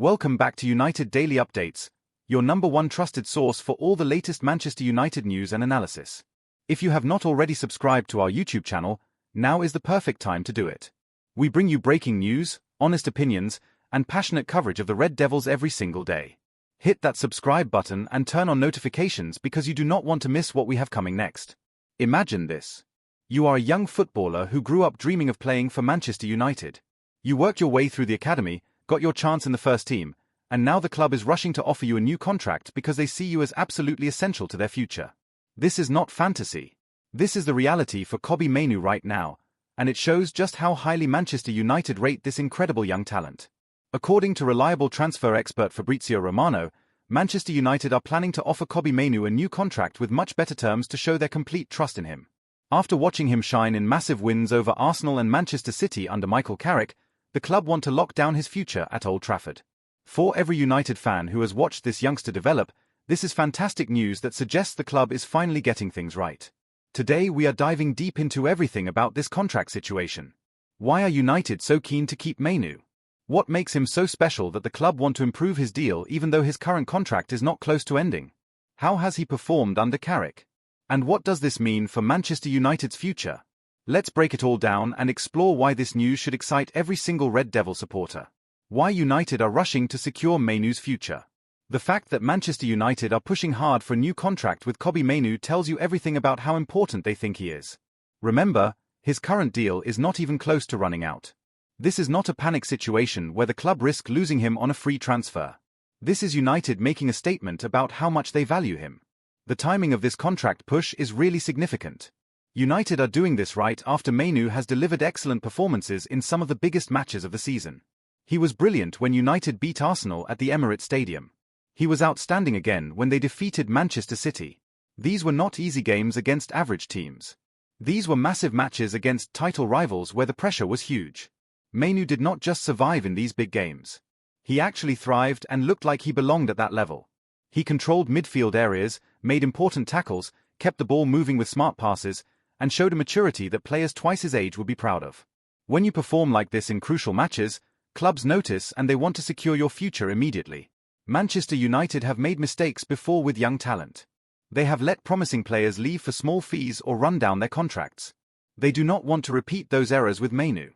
Welcome back to United Daily Updates, your number one trusted source for all the latest Manchester United news and analysis. If you have not already subscribed to our YouTube channel, now is the perfect time to do it. We bring you breaking news, honest opinions, and passionate coverage of the Red Devils every single day. Hit that subscribe button and turn on notifications because you do not want to miss what we have coming next. Imagine this. You are a young footballer who grew up dreaming of playing for Manchester United. You worked your way through the academy, got your chance in the first team, and now the club is rushing to offer you a new contract because they see you as absolutely essential to their future. This is not fantasy. This is the reality for Kobbie Mainoo right now, and it shows just how highly Manchester United rate this incredible young talent. According to reliable transfer expert Fabrizio Manchester United are planning to offer Kobbie Mainoo a new contract with much better terms to show their complete trust in him. After watching him shine in massive wins over Arsenal and Manchester City under Michael Carrick, the club want to lock down his future at Old Trafford. For every United fan who has watched this youngster develop, this is fantastic news that suggests the club is finally getting things right. Today we are diving deep into everything about this contract situation. Why are United so keen to keep Mainoo? What makes him so special that the club want to improve his deal even though his current contract is not close to ending? How has he performed under Carrick? And what does this mean for Manchester United's future? Let's break it all down and explore why this news should excite every single Red Devil supporter. Why United are rushing to secure Mainoo's future. The fact that Manchester United are pushing hard for a new contract with Kobbie Mainoo tells you everything about how important they think he is. Remember, his current deal is not even close to running out. This is not a panic situation where the club risk losing him on a free transfer. This is United making a statement about how much they value him. The timing of this contract push is really significant. United are doing this right after Mainoo has delivered excellent performances in some of the biggest matches of the season. He was brilliant when United beat Arsenal at the Emirates Stadium. He was outstanding again when they defeated Manchester City. These were not easy games against average teams. These were massive matches against title rivals where the pressure was huge. Mainoo did not just survive in these big games. He actually thrived and looked like he belonged at that level. He controlled midfield areas, made important tackles, kept the ball moving with smart passes, and showed a maturity that players twice his age would be proud of. When you perform like this in crucial matches, clubs notice and they want to secure your future immediately. Manchester United have made mistakes before with young talent. They have let promising players leave for small fees or run down their contracts. They do not want to repeat those errors with Mainoo.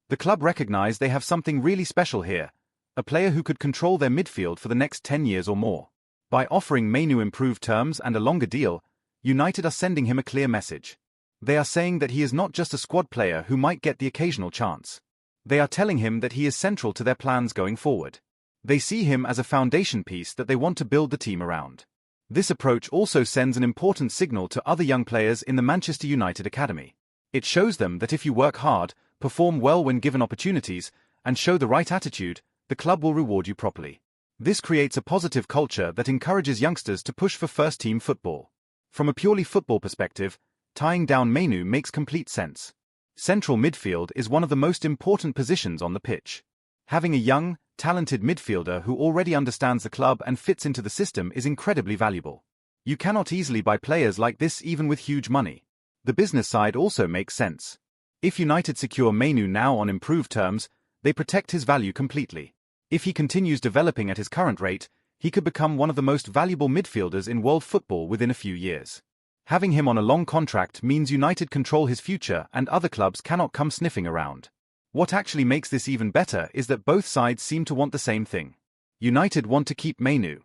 The club recognize they have something really special here, a player who could control their midfield for the next 10 years or more. By offering Mainoo improved terms and a longer deal, United are sending him a clear message. They are saying that he is not just a squad player who might get the occasional chance. They are telling him that he is central to their plans going forward. They see him as a foundation piece that they want to build the team around. This approach also sends an important signal to other young players in the Manchester United Academy. It shows them that if you work hard, perform well when given opportunities, and show the right attitude, the club will reward you properly. This creates a positive culture that encourages youngsters to push for first-team football. From a purely football perspective, tying down Mainoo makes complete sense. Central midfield is one of the most important positions on the pitch. Having a young, talented midfielder who already understands the club and fits into the system is incredibly valuable. You cannot easily buy players like this even with huge money. The business side also makes sense. If United secure Mainoo now on improved terms, they protect his value completely. If he continues developing at his current rate, he could become one of the most valuable midfielders in world football within a few years. Having him on a long contract means United control his future and other clubs cannot come sniffing around. What actually makes this even better is that both sides seem to want the same thing. United want to keep Mainoo.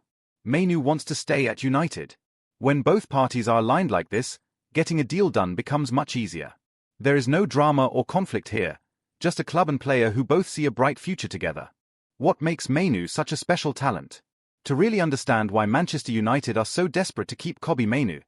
Mainoo wants to stay at United. When both parties are aligned like this, getting a deal done becomes much easier. There is no drama or conflict here, just a club and player who both see a bright future together. What makes Mainoo such a special talent? To really understand why Manchester United are so desperate to keep Kobbie Mainoo,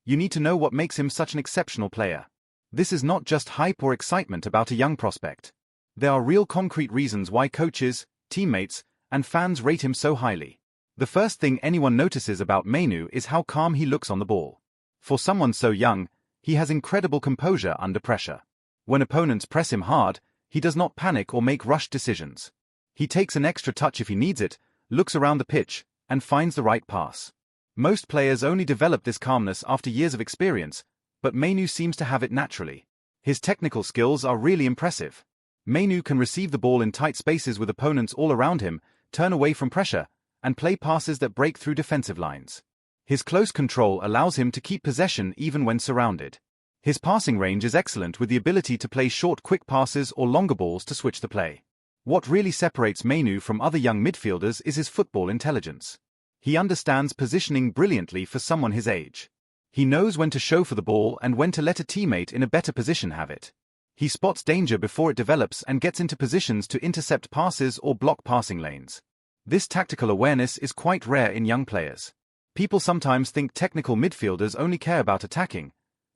you need to know what makes him such an exceptional player. This is not just hype or excitement about a young prospect. There are real concrete reasons why coaches, teammates, and fans rate him so highly. The first thing anyone notices about Mainoo is how calm he looks on the ball. For someone so young, he has incredible composure under pressure. When opponents press him hard, he does not panic or make rushed decisions. He takes an extra touch if he needs it, looks around the pitch, and finds the right pass. Most players only develop this calmness after years of experience, but Mainoo seems to have it naturally. His technical skills are really impressive. Mainoo can receive the ball in tight spaces with opponents all around him, turn away from pressure, and play passes that break through defensive lines. His close control allows him to keep possession even when surrounded. His passing range is excellent, with the ability to play short quick passes or longer balls to switch the play. What really separates Mainoo from other young midfielders is his football intelligence. He understands positioning brilliantly for someone his age. He knows when to show for the ball and when to let a teammate in a better position have it. He spots danger before it develops and gets into positions to intercept passes or block passing lanes. This tactical awareness is quite rare in young players. People sometimes think technical midfielders only care about attacking,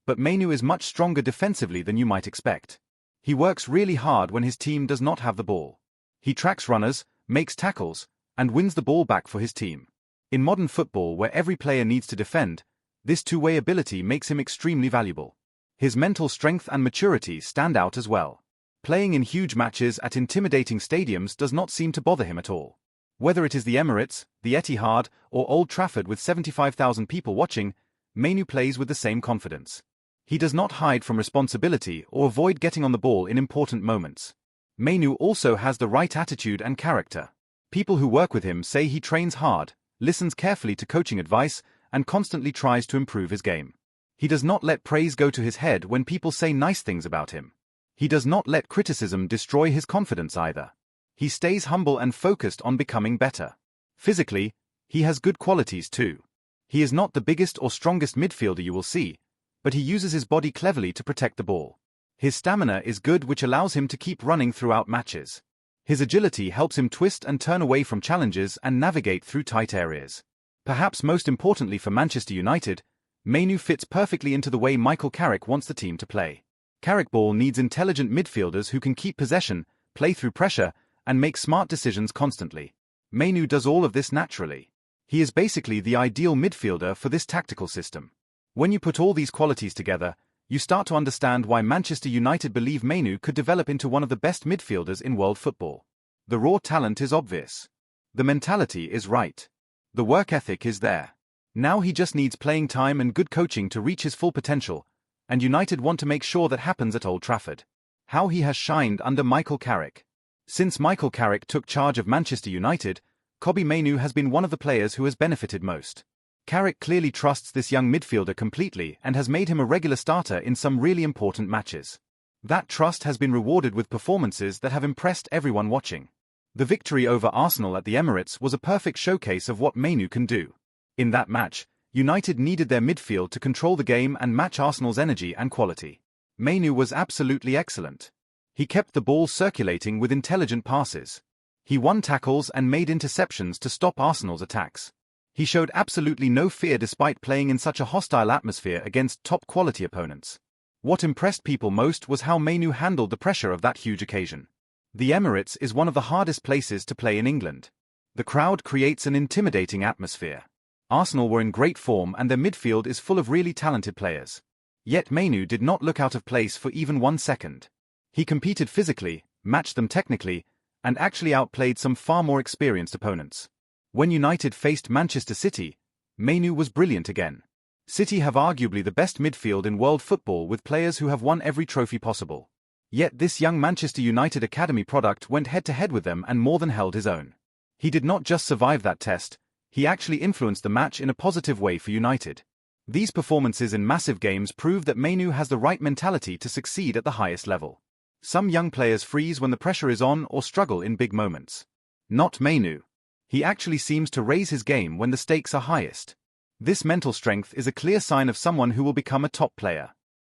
but Mainoo is much stronger defensively than you might expect. He works really hard when his team does not have the ball. He tracks runners, makes tackles, and wins the ball back for his team. In modern football, where every player needs to defend, this two-way ability makes him extremely valuable. His mental strength and maturity stand out as well. Playing in huge matches at intimidating stadiums does not seem to bother him at all. Whether it is the Emirates, the Etihad, or Old Trafford with 75,000 people watching, Mainoo plays with the same confidence. He does not hide from responsibility or avoid getting on the ball in important moments. Mainoo also has the right attitude and character. People who work with him say he trains hard, listens carefully to coaching advice, and constantly tries to improve his game. He does not let praise go to his head when people say nice things about him. He does not let criticism destroy his confidence either. He stays humble and focused on becoming better. Physically, he has good qualities too. He is not the biggest or strongest midfielder you will see, but he uses his body cleverly to protect the ball. His stamina is good, which allows him to keep running throughout matches. His agility helps him twist and turn away from challenges and navigate through tight areas. Perhaps most importantly for Manchester United, Mainoo fits perfectly into the way Michael Carrick wants the team to play. Carrick ball needs intelligent midfielders who can keep possession, play through pressure, and make smart decisions constantly. Mainoo does all of this naturally. He is basically the ideal midfielder for this tactical system. When you put all these qualities together, you start to understand why Manchester United believe Mainoo could develop into one of the best midfielders in world football. The raw talent is obvious. The mentality is right. The work ethic is there. Now he just needs playing time and good coaching to reach his full potential, and United want to make sure that happens at Old Trafford. How he has shined under Michael Carrick. Since Michael Carrick took charge of Manchester United, Kobbie Mainoo has been one of the players who has benefited most. Carrick clearly trusts this young midfielder completely and has made him a regular starter in some really important matches. That trust has been rewarded with performances that have impressed everyone watching. The victory over Arsenal at the Emirates was a perfect showcase of what Mainoo can do. In that match, United needed their midfield to control the game and match Arsenal's energy and quality. Mainoo was absolutely excellent. He kept the ball circulating with intelligent passes. He won tackles and made interceptions to stop Arsenal's attacks. He showed absolutely no fear despite playing in such a hostile atmosphere against top-quality opponents. What impressed people most was how Mainoo handled the pressure of that huge occasion. The Emirates is one of the hardest places to play in England. The crowd creates an intimidating atmosphere. Arsenal were in great form and their midfield is full of really talented players. Yet Mainoo did not look out of place for even 1 second. He competed physically, matched them technically, and actually outplayed some far more experienced opponents. When United faced Manchester City, Mainoo was brilliant again. City have arguably the best midfield in world football with players who have won every trophy possible. Yet this young Manchester United academy product went head-to-head with them and more than held his own. He did not just survive that test, he actually influenced the match in a positive way for United. These performances in massive games prove that Mainoo has the right mentality to succeed at the highest level. Some young players freeze when the pressure is on or struggle in big moments. Not Mainoo. He actually seems to raise his game when the stakes are highest. This mental strength is a clear sign of someone who will become a top player.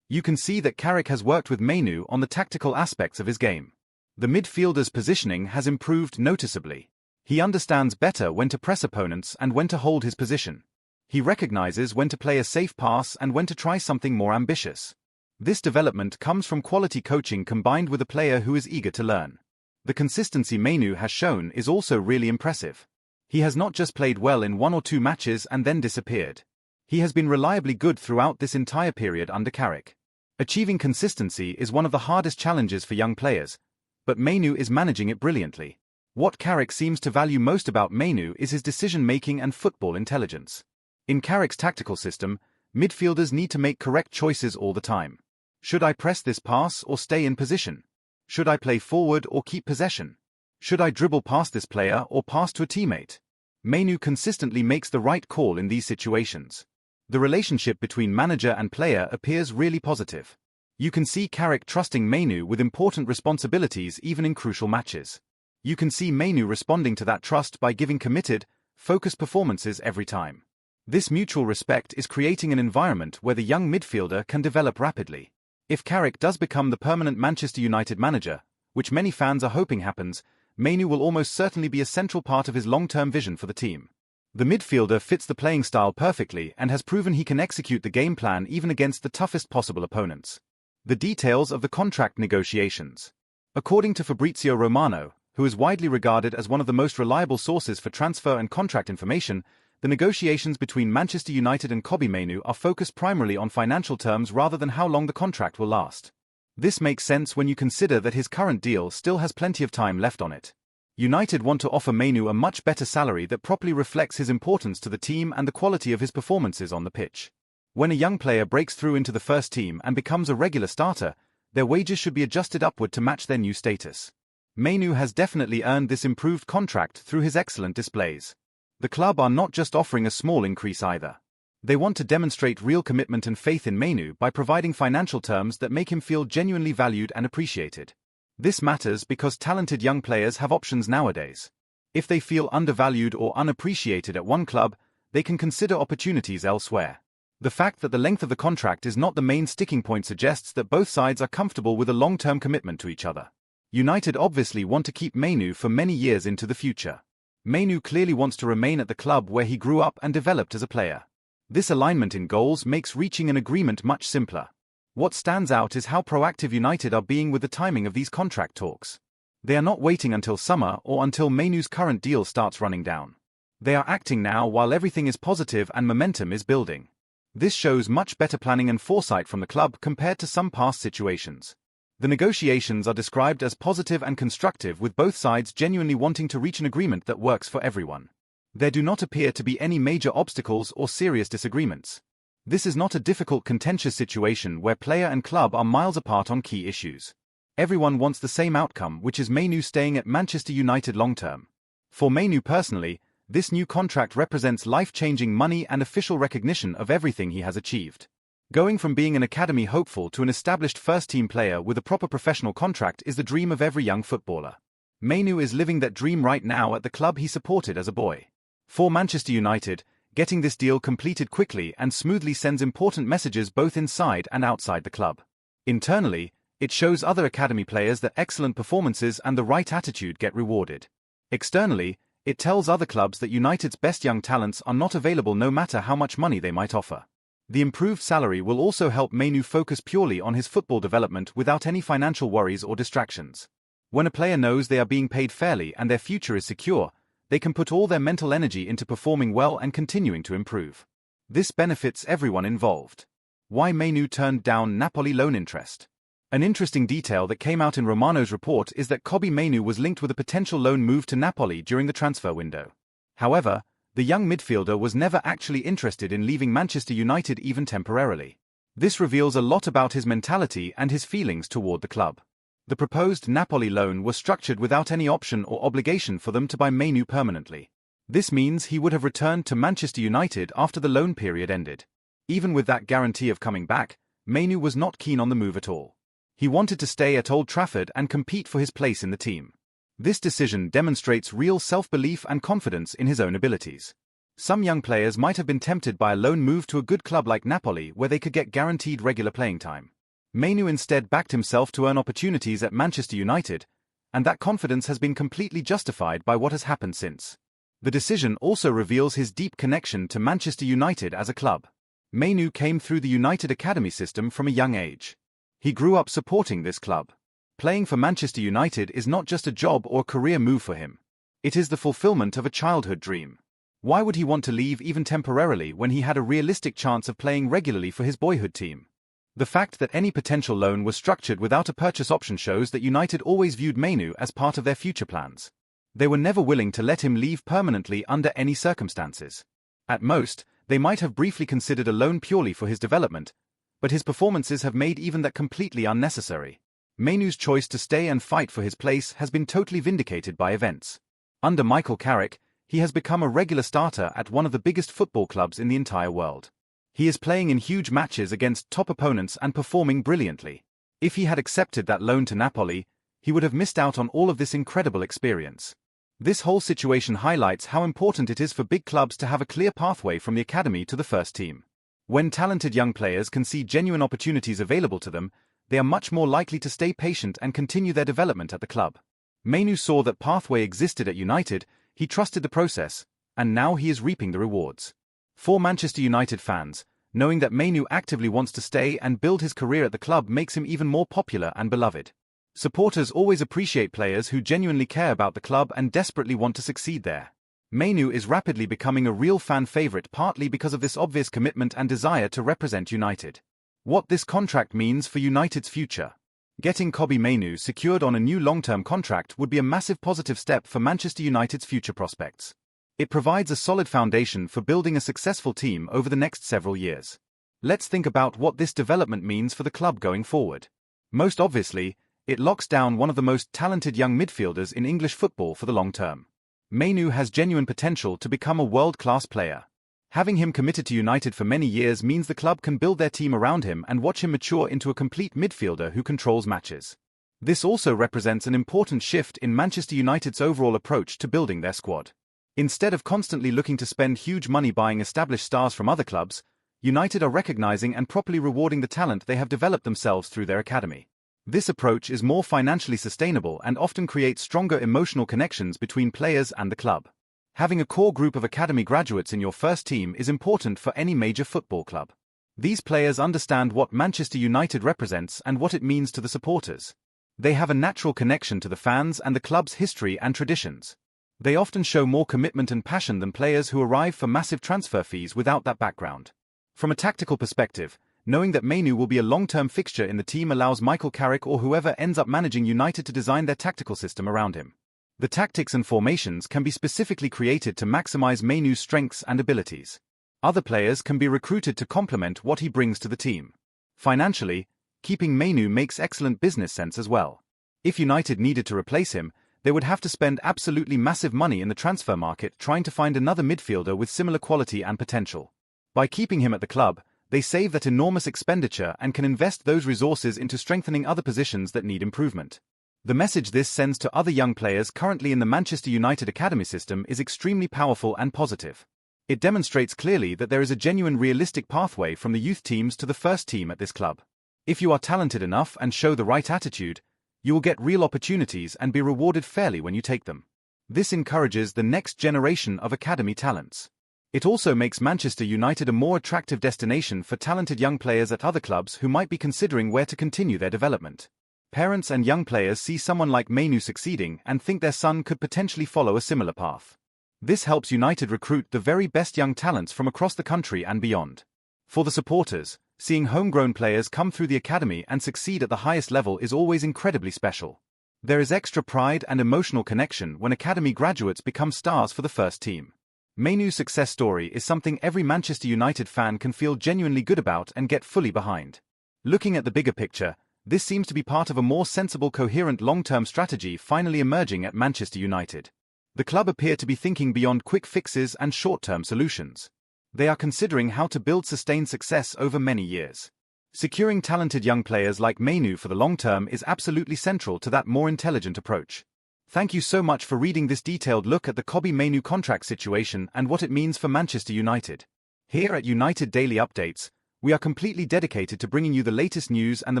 You can see that Carrick has worked with Mainoo on the tactical aspects of his game. The midfielder's positioning has improved noticeably. He understands better when to press opponents and when to hold his position. He recognizes when to play a safe pass and when to try something more ambitious. This development comes from quality coaching combined with a player who is eager to learn. The consistency Mainoo has shown is also really impressive. He has not just played well in 1 or 2 matches and then disappeared. He has been reliably good throughout this entire period under Carrick. Achieving consistency is one of the hardest challenges for young players, but Mainoo is managing it brilliantly. What Carrick seems to value most about Mainoo is his decision-making and football intelligence. In Carrick's tactical system, midfielders need to make correct choices all the time. Should I press this pass or stay in position? Should I play forward or keep possession? Should I dribble past this player or pass to a teammate? Mainoo consistently makes the right call in these situations. The relationship between manager and player appears really positive. You can see Carrick trusting Mainoo with important responsibilities even in crucial matches. You can see Mainoo responding to that trust by giving committed, focused performances every time. This mutual respect is creating an environment where the young midfielder can develop rapidly. If Carrick does become the permanent Manchester United manager, which many fans are hoping happens, Mainoo will almost certainly be a central part of his long-term vision for the team. The midfielder fits the playing style perfectly and has proven he can execute the game plan even against the toughest possible opponents. The details of the contract negotiations. According to Fabrizio Romano, who is widely regarded as one of the most reliable sources for transfer and contract information, the negotiations between Manchester United and Kobbie Mainoo are focused primarily on financial terms rather than how long the contract will last. This makes sense when you consider that his current deal still has plenty of time left on it. United want to offer Mainoo a much better salary that properly reflects his importance to the team and the quality of his performances on the pitch. When a young player breaks through into the first team and becomes a regular starter, their wages should be adjusted upward to match their new status. Mainoo has definitely earned this improved contract through his excellent displays. The club are not just offering a small increase either. They want to demonstrate real commitment and faith in Mainoo by providing financial terms that make him feel genuinely valued and appreciated. This matters because talented young players have options nowadays. If they feel undervalued or unappreciated at one club, they can consider opportunities elsewhere. The fact that the length of the contract is not the main sticking point suggests that both sides are comfortable with a long-term commitment to each other. United obviously want to keep Mainoo for many years into the future. Mainoo clearly wants to remain at the club where he grew up and developed as a player. This alignment in goals makes reaching an agreement much simpler. What stands out is how proactive United are being with the timing of these contract talks. They are not waiting until summer or until Mainoo's current deal starts running down. They are acting now while everything is positive and momentum is building. This shows much better planning and foresight from the club compared to some past situations. The negotiations are described as positive and constructive, with both sides genuinely wanting to reach an agreement that works for everyone. There do not appear to be any major obstacles or serious disagreements. This is not a difficult, contentious situation where player and club are miles apart on key issues. Everyone wants the same outcome, which is Mainoo staying at Manchester United long-term. For Mainoo personally, this new contract represents life-changing money and official recognition of everything he has achieved. Going from being an academy hopeful to an established first-team player with a proper professional contract is the dream of every young footballer. Mainoo is living that dream right now at the club he supported as a boy. For Manchester United, getting this deal completed quickly and smoothly sends important messages both inside and outside the club. Internally, it shows other academy players that excellent performances and the right attitude get rewarded. Externally, it tells other clubs that United's best young talents are not available no matter how much money they might offer. The improved salary will also help Mainoo focus purely on his football development without any financial worries or distractions. When a player knows they are being paid fairly and their future is secure, they can put all their mental energy into performing well and continuing to improve. This benefits everyone involved. Why Mainoo turned down Napoli loan interest. An interesting detail that came out in Romano's report is that Kobbie Mainoo was linked with a potential loan move to Napoli during the transfer window. However, the young midfielder was never actually interested in leaving Manchester United even temporarily. This reveals a lot about his mentality and his feelings toward the club. The proposed Napoli loan was structured without any option or obligation for them to buy Mainoo permanently. This means he would have returned to Manchester United after the loan period ended. Even with that guarantee of coming back, Mainoo was not keen on the move at all. He wanted to stay at Old Trafford and compete for his place in the team. This decision demonstrates real self-belief and confidence in his own abilities. Some young players might have been tempted by a loan move to a good club like Napoli where they could get guaranteed regular playing time. Mainoo instead backed himself to earn opportunities at Manchester United, and that confidence has been completely justified by what has happened since. The decision also reveals his deep connection to Manchester United as a club. Mainoo came through the United Academy system from a young age. He grew up supporting this club. Playing for Manchester United is not just a job or career move for him. It is the fulfillment of a childhood dream. Why would he want to leave even temporarily when he had a realistic chance of playing regularly for his boyhood team? The fact that any potential loan was structured without a purchase option shows that United always viewed Mainoo as part of their future plans. They were never willing to let him leave permanently under any circumstances. At most, they might have briefly considered a loan purely for his development, but his performances have made even that completely unnecessary. Mainoo's choice to stay and fight for his place has been totally vindicated by events. Under Michael Carrick, he has become a regular starter at one of the biggest football clubs in the entire world. He is playing in huge matches against top opponents and performing brilliantly. If he had accepted that loan to Napoli, he would have missed out on all of this incredible experience. This whole situation highlights how important it is for big clubs to have a clear pathway from the academy to the first team. When talented young players can see genuine opportunities available to them, they are much more likely to stay patient and continue their development at the club. Mainoo saw that pathway existed at United, he trusted the process, and now he is reaping the rewards. For Manchester United fans, knowing that Mainoo actively wants to stay and build his career at the club makes him even more popular and beloved. Supporters always appreciate players who genuinely care about the club and desperately want to succeed there. Mainoo is rapidly becoming a real fan favourite partly because of this obvious commitment and desire to represent United. What this contract means for United's future. Getting Kobbie Mainoo secured on a new long-term contract would be a massive positive step for Manchester United's future prospects. It provides a solid foundation for building a successful team over the next several years. Let's think about what this development means for the club going forward. Most obviously, it locks down one of the most talented young midfielders in English football for the long term. Mainoo has genuine potential to become a world-class player. Having him committed to United for many years means the club can build their team around him and watch him mature into a complete midfielder who controls matches. This also represents an important shift in Manchester United's overall approach to building their squad. Instead of constantly looking to spend huge money buying established stars from other clubs, United are recognizing and properly rewarding the talent they have developed themselves through their academy. This approach is more financially sustainable and often creates stronger emotional connections between players and the club. Having a core group of academy graduates in your first team is important for any major football club. These players understand what Manchester United represents and what it means to the supporters. They have a natural connection to the fans and the club's history and traditions. They often show more commitment and passion than players who arrive for massive transfer fees without that background. From a tactical perspective, knowing that Mainoo will be a long-term fixture in the team allows Michael Carrick or whoever ends up managing United to design their tactical system around him. The tactics and formations can be specifically created to maximize Mainoo's strengths and abilities. Other players can be recruited to complement what he brings to the team. Financially, keeping Mainoo makes excellent business sense as well. If United needed to replace him, they would have to spend absolutely massive money in the transfer market trying to find another midfielder with similar quality and potential. By keeping him at the club, they save that enormous expenditure and can invest those resources into strengthening other positions that need improvement. The message this sends to other young players currently in the Manchester United academy system is extremely powerful and positive. It demonstrates clearly that there is a genuine realistic pathway from the youth teams to the first team at this club. If you are talented enough and show the right attitude, you will get real opportunities and be rewarded fairly when you take them. This encourages the next generation of academy talents. It also makes Manchester United a more attractive destination for talented young players at other clubs who might be considering where to continue their development. Parents and young players see someone like Mainoo succeeding and think their son could potentially follow a similar path. This helps United recruit the very best young talents from across the country and beyond. For the supporters, seeing homegrown players come through the academy and succeed at the highest level is always incredibly special. There is extra pride and emotional connection when academy graduates become stars for the first team. Mainoo's success story is something every Manchester United fan can feel genuinely good about and get fully behind. Looking at the bigger picture, this seems to be part of a more sensible, coherent long-term strategy finally emerging at Manchester United. The club appear to be thinking beyond quick fixes and short-term solutions. They are considering how to build sustained success over many years. Securing talented young players like Mainoo for the long term is absolutely central to that more intelligent approach. Thank you so much for reading this detailed look at the Kobbie Mainoo contract situation and what it means for Manchester United. Here at United Daily Updates, we are completely dedicated to bringing you the latest news and the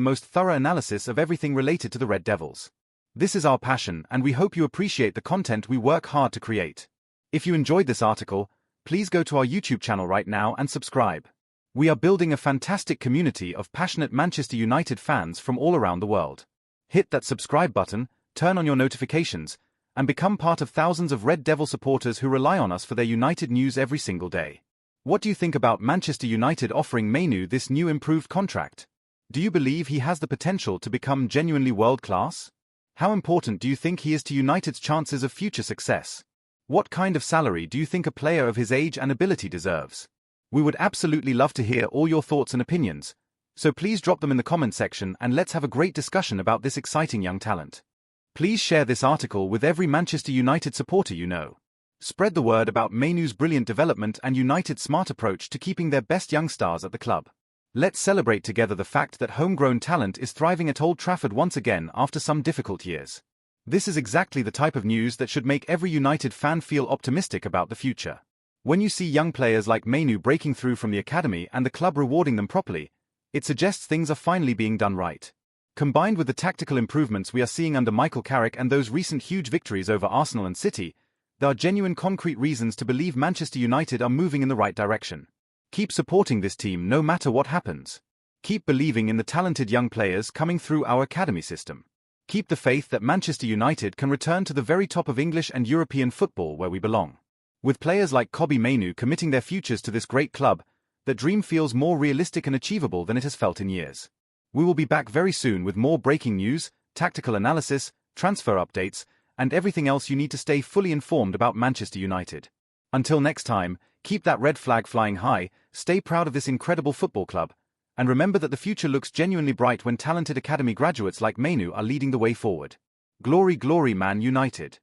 most thorough analysis of everything related to the Red Devils. This is our passion, and we hope you appreciate the content we work hard to create. If you enjoyed this article, please go to our YouTube channel right now and subscribe. We are building a fantastic community of passionate Manchester United fans from all around the world. Hit that subscribe button, turn on your notifications, and become part of thousands of Red Devil supporters who rely on us for their United news every single day. What do you think about Manchester United offering Mainoo this new improved contract? Do you believe he has the potential to become genuinely world-class? How important do you think he is to United's chances of future success? What kind of salary do you think a player of his age and ability deserves? We would absolutely love to hear all your thoughts and opinions. So please drop them in the comment section and let's have a great discussion about this exciting young talent. Please share this article with every Manchester United supporter you know. Spread the word about Mainoo's brilliant development and United's smart approach to keeping their best young stars at the club. Let's celebrate together the fact that homegrown talent is thriving at Old Trafford once again after some difficult years. This is exactly the type of news that should make every United fan feel optimistic about the future. When you see young players like Mainoo breaking through from the academy and the club rewarding them properly, it suggests things are finally being done right. Combined with the tactical improvements we are seeing under Michael Carrick and those recent huge victories over Arsenal and City, there are genuine concrete reasons to believe Manchester United are moving in the right direction. Keep supporting this team no matter what happens. Keep believing in the talented young players coming through our academy system. Keep the faith that Manchester United can return to the very top of English and European football where we belong. With players like Kobbie Mainoo committing their futures to this great club, that dream feels more realistic and achievable than it has felt in years. We will be back very soon with more breaking news, tactical analysis, transfer updates, and everything else you need to stay fully informed about Manchester United. Until next time, keep that red flag flying high, stay proud of this incredible football club, and remember that the future looks genuinely bright when talented academy graduates like Mainoo are leading the way forward. Glory, glory, Man United!